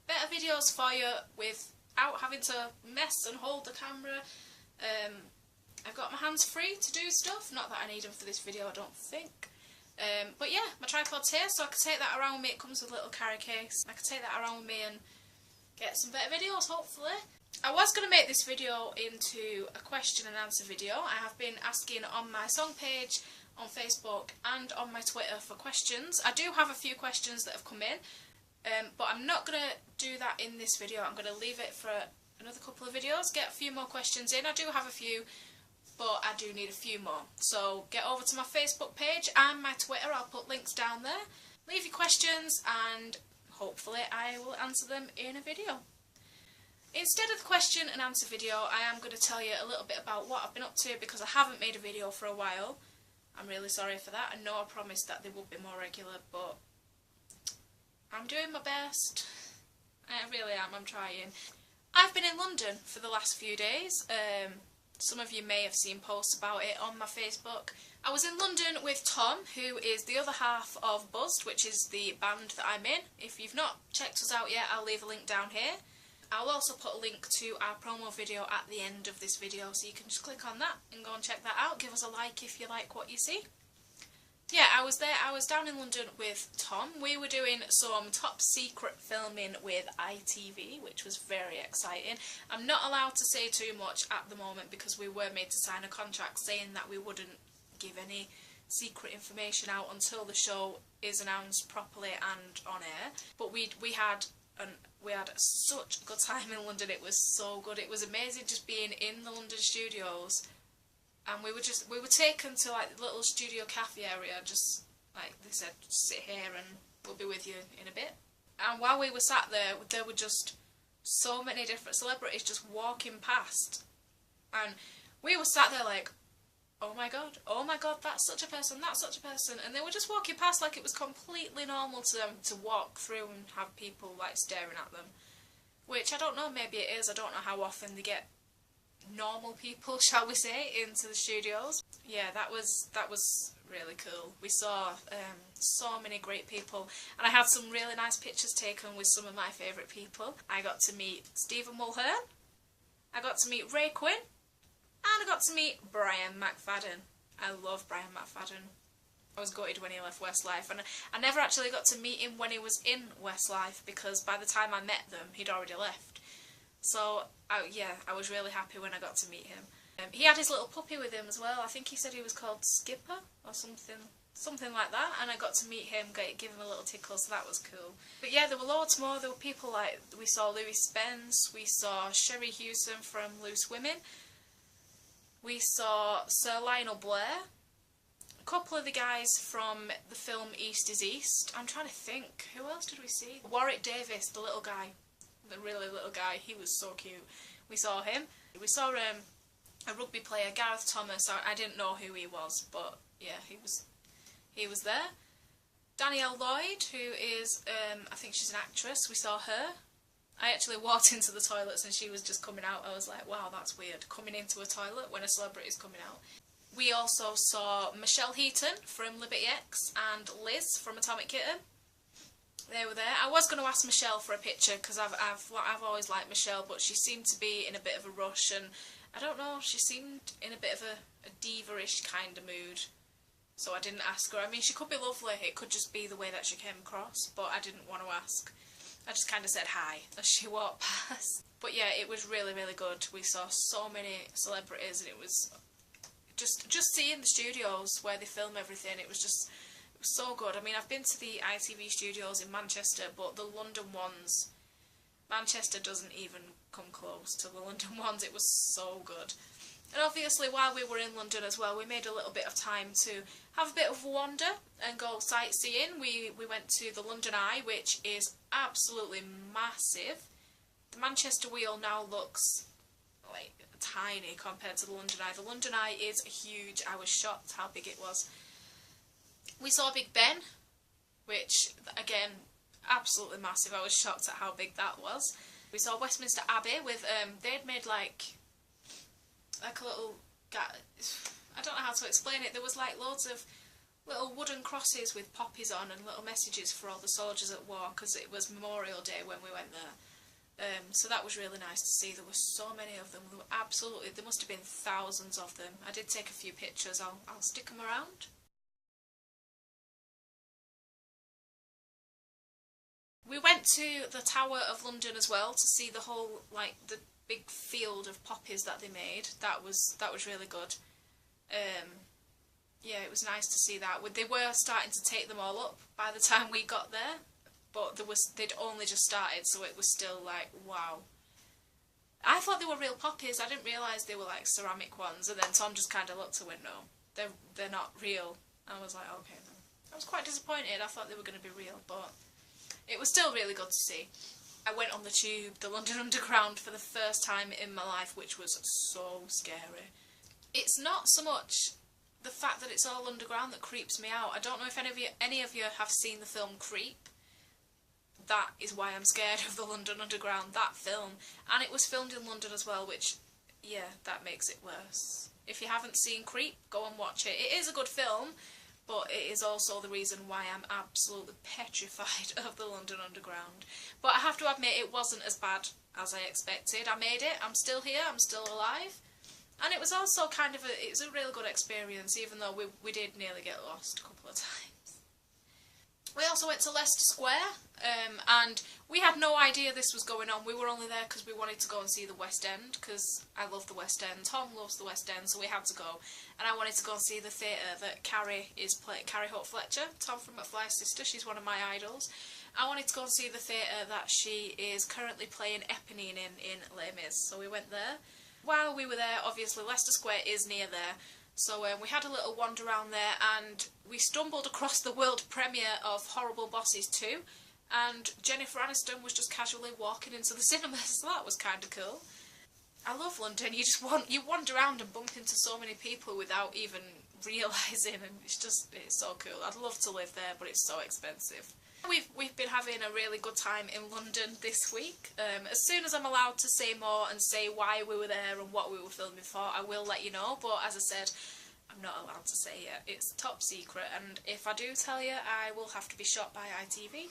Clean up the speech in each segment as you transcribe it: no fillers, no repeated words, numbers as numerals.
better videos for you without having to mess and hold the camera. I've got my hands free to do stuff, not that I need them for this video, I don't think. But yeah, my tripod's here, so I can take that around with me. It comes with a little carry case. I can take that around with me and get some better videos, hopefully. I was going to make this video into a question and answer video. I have been asking on my song page, on Facebook and on my Twitter for questions. I do have a few questions that have come in, but I'm not going to do that in this video. I'm going to leave it for another couple of videos, get a few more questions in. I do have a few, but I do need a few more. So get over to my Facebook page and my Twitter. I'll put links down there. Leave your questions and hopefully I will answer them in a video. Instead of the question and answer video, I am going to tell you a little bit about what I've been up to, because I haven't made a video for a while. I'm really sorry for that. I know I promised that they would be more regular, but I'm doing my best. I really am, I'm trying. I've been in London for the last few days. Some of you may have seen posts about it on my Facebook. I was in London with Tom, who is the other half of Buzzed, which is the band that I'm in. If you've not checked us out yet, I'll leave a link down here. I'll also put a link to our promo video at the end of this video, so you can just click on that and go and check that out. Give us a like if you like what you see. Yeah, I was there. I was down in London with Tom. We were doing some top secret filming with ITV, which was very exciting. I'm not allowed to say too much at the moment because we were made to sign a contract saying that we wouldn't give any secret information out until the show is announced properly and on air. But we had such a good time in London. It was so good. It was amazing just being in the London studios. And we were taken to like the little studio cafe area, just like they said, just sit here and we'll be with you in a bit. And while we were sat there were just so many different celebrities just walking past. And we were sat there like, oh my god, that's such a person, that's such a person. And they were just walking past like it was completely normal to them to walk through and have people like staring at them. Which I don't know, maybe it is, I don't know how often they get normal people, shall we say, into the studios. Yeah, that was really cool. We saw so many great people, and I had some really nice pictures taken with some of my favourite people. I got to meet Stephen Mulhern, I got to meet Ray Quinn, and I got to meet Brian McFadden. I love Brian McFadden. I was gutted when he left Westlife, and I never actually got to meet him when he was in Westlife, because by the time I met them he'd already left. So, yeah, I was really happy when I got to meet him. He had his little puppy with him as well. I think he said he was called Skipper or something like that. And I got to meet him, give him a little tickle, so that was cool. But yeah, there were loads more. There were people like, we saw Louis Spence, we saw Sherry Hewson from Loose Women, we saw Sir Lionel Blair, a couple of the guys from the film East is East. I'm trying to think, who else did we see? Warwick Davis, the little guy. The really little guy, he was so cute. We saw him. We saw a rugby player, Gareth Thomas. I didn't know who he was, but yeah, he was there. Danielle Lloyd, who is, I think she's an actress. We saw her. I actually walked into the toilets and she was just coming out. I was like, wow, that's weird, coming into a toilet when a celebrity is coming out. We also saw Michelle Heaton from Liberty X and Liz from Atomic Kitten. They were there. I was going to ask Michelle for a picture because I've always liked Michelle, but she seemed to be in a bit of a rush, and I don't know, she seemed in a bit of a diva-ish kind of mood, so I didn't ask her. I mean, she could be lovely, it could just be the way that she came across, but I didn't want to ask. I just kind of said hi as she walked past. But yeah, it was really, really good. We saw so many celebrities, and it was just seeing the studios where they film everything, it was so good. I mean, I've been to the ITV studios in Manchester, but the London ones, Manchester doesn't even come close to the London ones. It was so good. And obviously while we were in London as well, we made a little bit of time to have a bit of a wander and go sightseeing. We went to the London Eye, which is absolutely massive. The Manchester Wheel now looks like tiny compared to the London Eye. The London Eye is huge. I was shocked how big it was. We saw Big Ben, which, again, absolutely massive. I was shocked at how big that was. We saw Westminster Abbey with, they'd made like a little, I don't know how to explain it. There was like loads of little wooden crosses with poppies on and little messages for all the soldiers at war, because it was Memorial Day when we went there. So that was really nice to see. There were so many of them. There were absolutely, there must have been thousands of them. I did take a few pictures. I'll stick them around. We went to the Tower of London as well to see the whole, like, the big field of poppies that they made. That was really good. Yeah, it was nice to see that. They were starting to take them all up by the time we got there, but they'd only just started, so it was still like, wow. I thought they were real poppies. I didn't realise they were like ceramic ones, and then Tom just kind of looked away, no, they're not real. I was like, okay then. I was quite disappointed. I thought they were going to be real, but it was still really good to see. I went on the tube, the London Underground, for the first time in my life, which was so scary. It's not so much the fact that it's all underground that creeps me out. I don't know if any of you have seen the film Creep. That is why I'm scared of the London Underground, that film. And it was filmed in London as well, which, yeah, that makes it worse. If you haven't seen Creep, go and watch it. It is a good film, but it is also the reason why I'm absolutely petrified of the London Underground. But I have to admit, it wasn't as bad as I expected. I made it, I'm still here, I'm still alive. And it was also kind of it was a really good experience, even though we did nearly get lost a couple of times. We also went to Leicester Square, and we had no idea this was going on. We were only there because we wanted to go and see the West End, because I love the West End, Tom loves the West End, so we had to go. And I wanted to go and see the theatre that Carrie Hope Fletcher, Tom from McFly's sister, she's one of my idols. I wanted to go and see the theatre that she is currently playing Eponine in Les Mis, so we went there. While we were there, obviously Leicester Square is near there, so we had a little wander around there, and we stumbled across the world premiere of Horrible Bosses 2, and Jennifer Aniston was just casually walking into the cinema, so that was kind of cool. I love London. You wander around and bump into so many people without even realising, and it's so cool. I'd love to live there, but it's so expensive. We've been having a really good time in London this week. As soon as I'm allowed to say more and say why we were there and what we were filming for, I will let you know, but as I said, I'm not allowed to say it. It's top secret, and if I do tell you, I will have to be shot by ITV.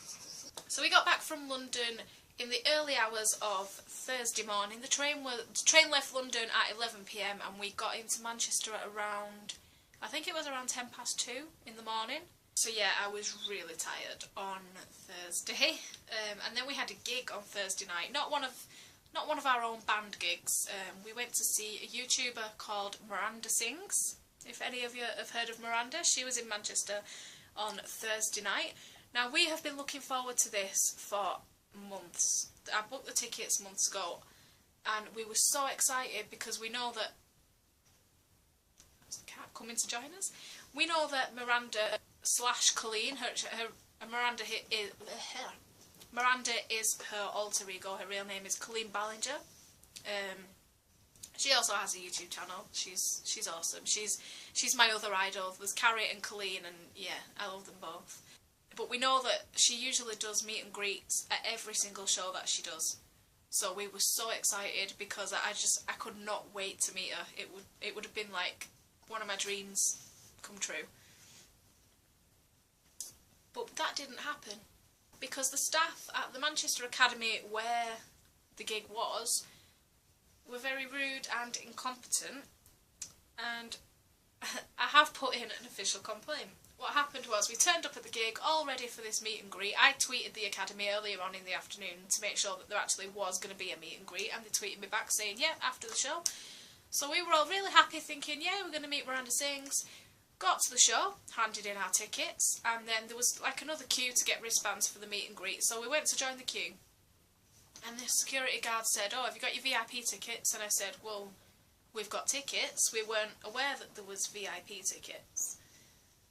So we got back from London in the early hours of Thursday morning. The train left London at 11 PM and we got into Manchester at around, I think it was around 2:10 in the morning. So yeah, I was really tired on Thursday, and then we had a gig on Thursday night. Not one of our own band gigs. We went to see a YouTuber called Miranda Sings. If any of you have heard of Miranda, she was in Manchester on Thursday night. Now we have been looking forward to this for months. I booked the tickets months ago, and we were so excited because we know that can't come in to join us. We know that Miranda / Colleen, Miranda is her alter ego. Her real name is Colleen Ballinger. She also has a YouTube channel. She's awesome. She's my other idol. There's Carrie and Colleen, and yeah, I love them both. But we know that she usually does meet and greets at every single show that she does. So we were so excited because I could not wait to meet her. It would have been like one of my dreams come true. But that didn't happen because the staff at the Manchester Academy where the gig was were very rude and incompetent, and I have put in an official complaint. What happened was we turned up at the gig all ready for this meet and greet. I tweeted the Academy earlier on in the afternoon to make sure that there actually was going to be a meet and greet, and they tweeted me back saying, yeah, after the show. So we were all really happy thinking, yeah, we're going to meet Miranda Sings. Got to the show, handed in our tickets, and then there was like another queue to get wristbands for the meet and greet, so we went to join the queue. And the security guard said, oh, have you got your VIP tickets? And I said, well, we've got tickets. We weren't aware that there was VIP tickets.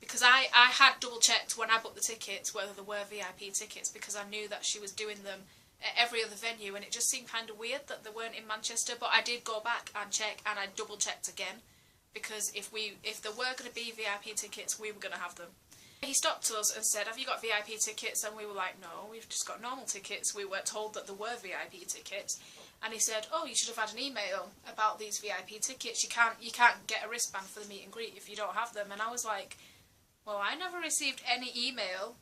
Because I had double checked when I booked the tickets whether there were VIP tickets, because I knew that she was doing them at every other venue, and it just seemed kind of weird that they weren't in Manchester. But I did go back and check, and I double checked again, because if there were going to be VIP tickets, we were going to have them. He stopped us and said, have you got VIP tickets? And we were like, no, we've just got normal tickets. We weren't told that there were VIP tickets. And he said, oh, you should have had an email about these VIP tickets. You can't get a wristband for the meet and greet if you don't have them. And I was like, well, I never received any email.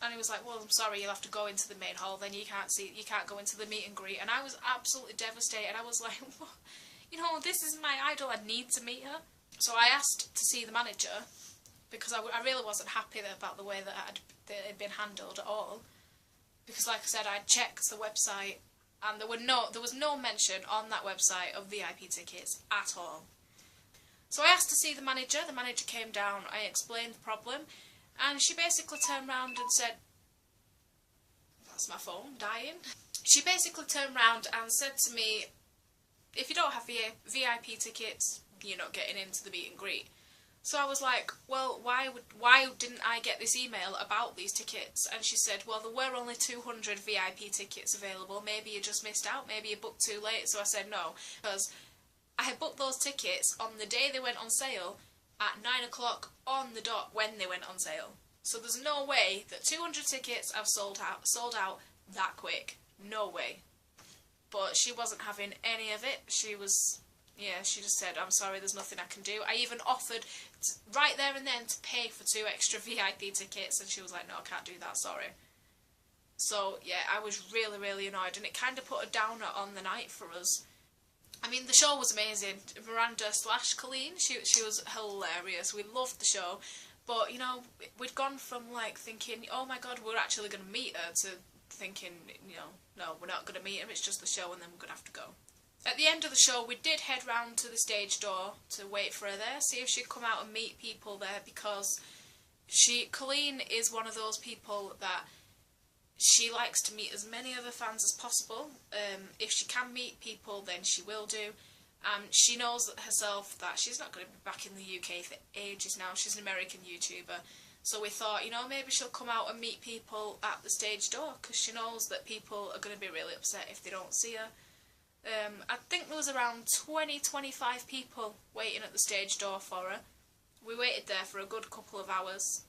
And he was like, well, I'm sorry, you'll have to go into the main hall, then you can't go into the meet and greet. And I was absolutely devastated. I was like, what? You know, this is my idol, I need to meet her. So I asked to see the manager, because I really wasn't happy about the way that it had been handled at all. Because like I said, I checked the website, and there was no mention on that website of VIP tickets at all. So I asked to see the manager came down, I explained the problem, and she basically turned round and said, that's my phone dying. She basically turned round and said to me, if you don't have VIP tickets, you're not getting into the meet and greet. So I was like, well, why didn't I get this email about these tickets? And she said, well, there were only 200 VIP tickets available. Maybe you just missed out. Maybe you booked too late. So I said no, because I had booked those tickets on the day they went on sale at 9 o'clock on the dot when they went on sale. So there's no way that 200 tickets have sold out that quick. No way. But she wasn't having any of it. She just said, I'm sorry, there's nothing I can do. I even offered right there and then to pay for 2 extra VIP tickets, and she was like, no, I can't do that, sorry. So yeah, I was really, really annoyed, and it kind of put a downer on the night for us. I mean, the show was amazing. Miranda/Colleen, she was hilarious. We loved the show. But, you know, we'd gone from, like, thinking, oh my god, we're actually going to meet her, to thinking, you know, no, we're not going to meet her, it's just the show and then we're going to have to go. At the end of the show, we did head round to the stage door to wait for her there, see if she'd come out and meet people there, because Colleen is one of those people that she likes to meet as many other fans as possible. If she can meet people, then she will do. She knows herself that she's not going to be back in the UK for ages now. She's an American YouTuber. So we thought, you know, maybe she'll come out and meet people at the stage door, because she knows that people are going to be really upset if they don't see her. I think there was around 20-25 people waiting at the stage door for her. We waited there for a good couple of hours,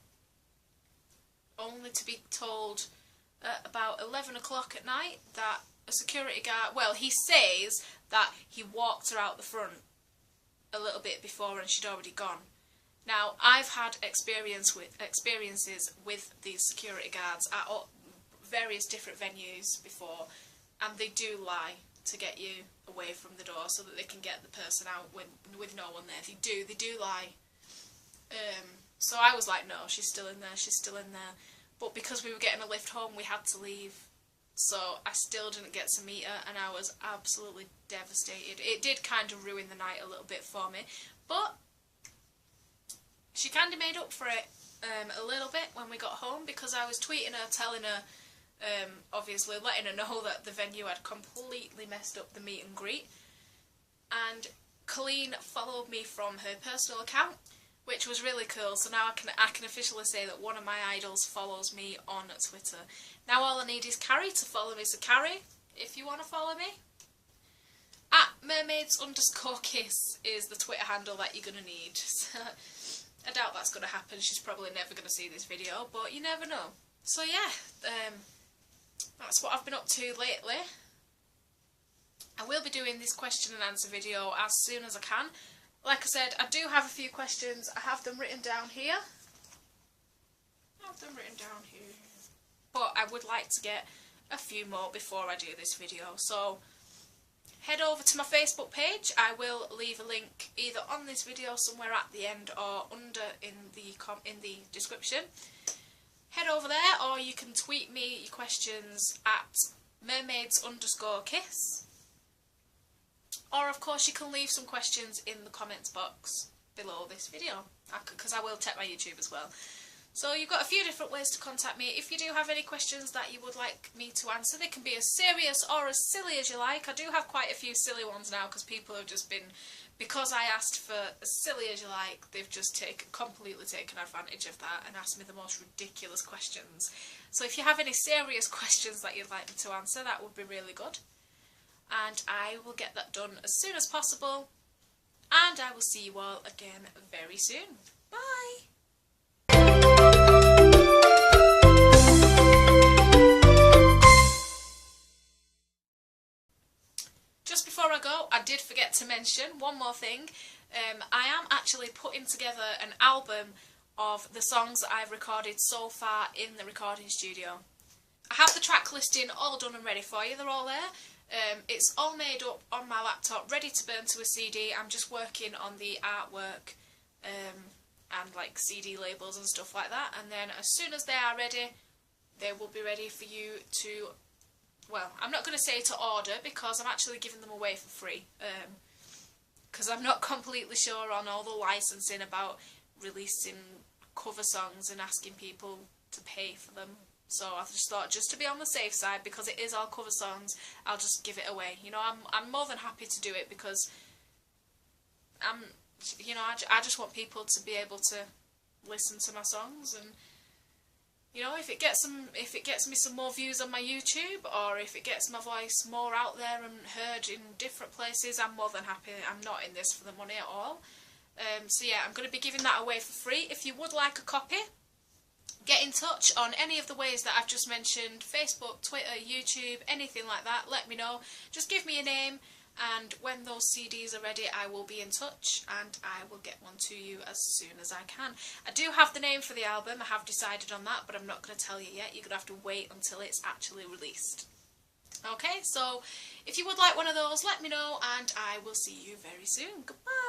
only to be told at about 11 o'clock at night that a security guard, well, he says that he walked her out the front a little bit before and she'd already gone. Now, I've had experiences with these security guards at various different venues before, and they do lie to get you away from the door so that they can get the person out with no one there. They do lie. So I was like, no, she's still in there. But because we were getting a lift home, we had to leave. So I still didn't get to meet her, and I was absolutely devastated. It did kind of ruin the night a little bit for me, but she kind of made up for it a little bit when we got home, because I was tweeting her, telling her, obviously letting her know that the venue had completely messed up the meet and greet. And Colleen followed me from her personal account, which was really cool. So now I can officially say that one of my idols follows me on Twitter. Now all I need is Carrie to follow me. So Carrie, if you want to follow me, @mermaids_kiss is the Twitter handle that you're going to need. I doubt that's going to happen. She's probably never going to see this video, but you never know. So yeah, that's what I've been up to lately. I will be doing this question and answer video as soon as I can. Like I said, I do have a few questions. I have them written down here. But I would like to get a few more before I do this video. So head over to my Facebook page. I will leave a link either on this video somewhere at the end or under in the description. Head over there, or you can tweet me your questions at mermaids_kiss. Or of course you can leave some questions in the comments box below this video, because I will check my YouTube as well. So you've got a few different ways to contact me. If you do have any questions that you would like me to answer, they can be as serious or as silly as you like. I do have quite a few silly ones now, because people have just been, because I asked for as silly as you like, they've just completely taken advantage of that and asked me the most ridiculous questions. So if you have any serious questions that you'd like me to answer, that would be really good. And I will get that done as soon as possible. And I will see you all again very soon. Bye! Just before I go, I did forget to mention one more thing. I am actually putting together an album of the songs that I've recorded so far in the recording studio. I have the track listing all done and ready for you, they're all there. It's all made up on my laptop, ready to burn to a CD. I'm just working on the artwork and like CD labels and stuff like that, and then as soon as they are ready, they will be ready for you to, well, I'm not going to say to order because I'm actually giving them away for free, because I'm not completely sure on all the licensing about releasing cover songs and asking people to pay for them. So I just thought, just to be on the safe side, because it is all cover songs, I'll just give it away. You know, I'm more than happy to do it because you know, I just want people to be able to listen to my songs, and you know, if it gets me some more views on my YouTube, or if it gets my voice more out there and heard in different places, I'm more than happy. I'm not in this for the money at all. So yeah, I'm going to be giving that away for free. If you would like a copy, get in touch on any of the ways that I've just mentioned, Facebook, Twitter, YouTube, anything like that, let me know. Just give me a name, and when those CDs are ready I will be in touch and I will get one to you as soon as I can. I do have the name for the album, I have decided on that, but I'm not going to tell you yet. You're going to have to wait until it's actually released. Okay, so if you would like one of those, let me know and I will see you very soon. Goodbye!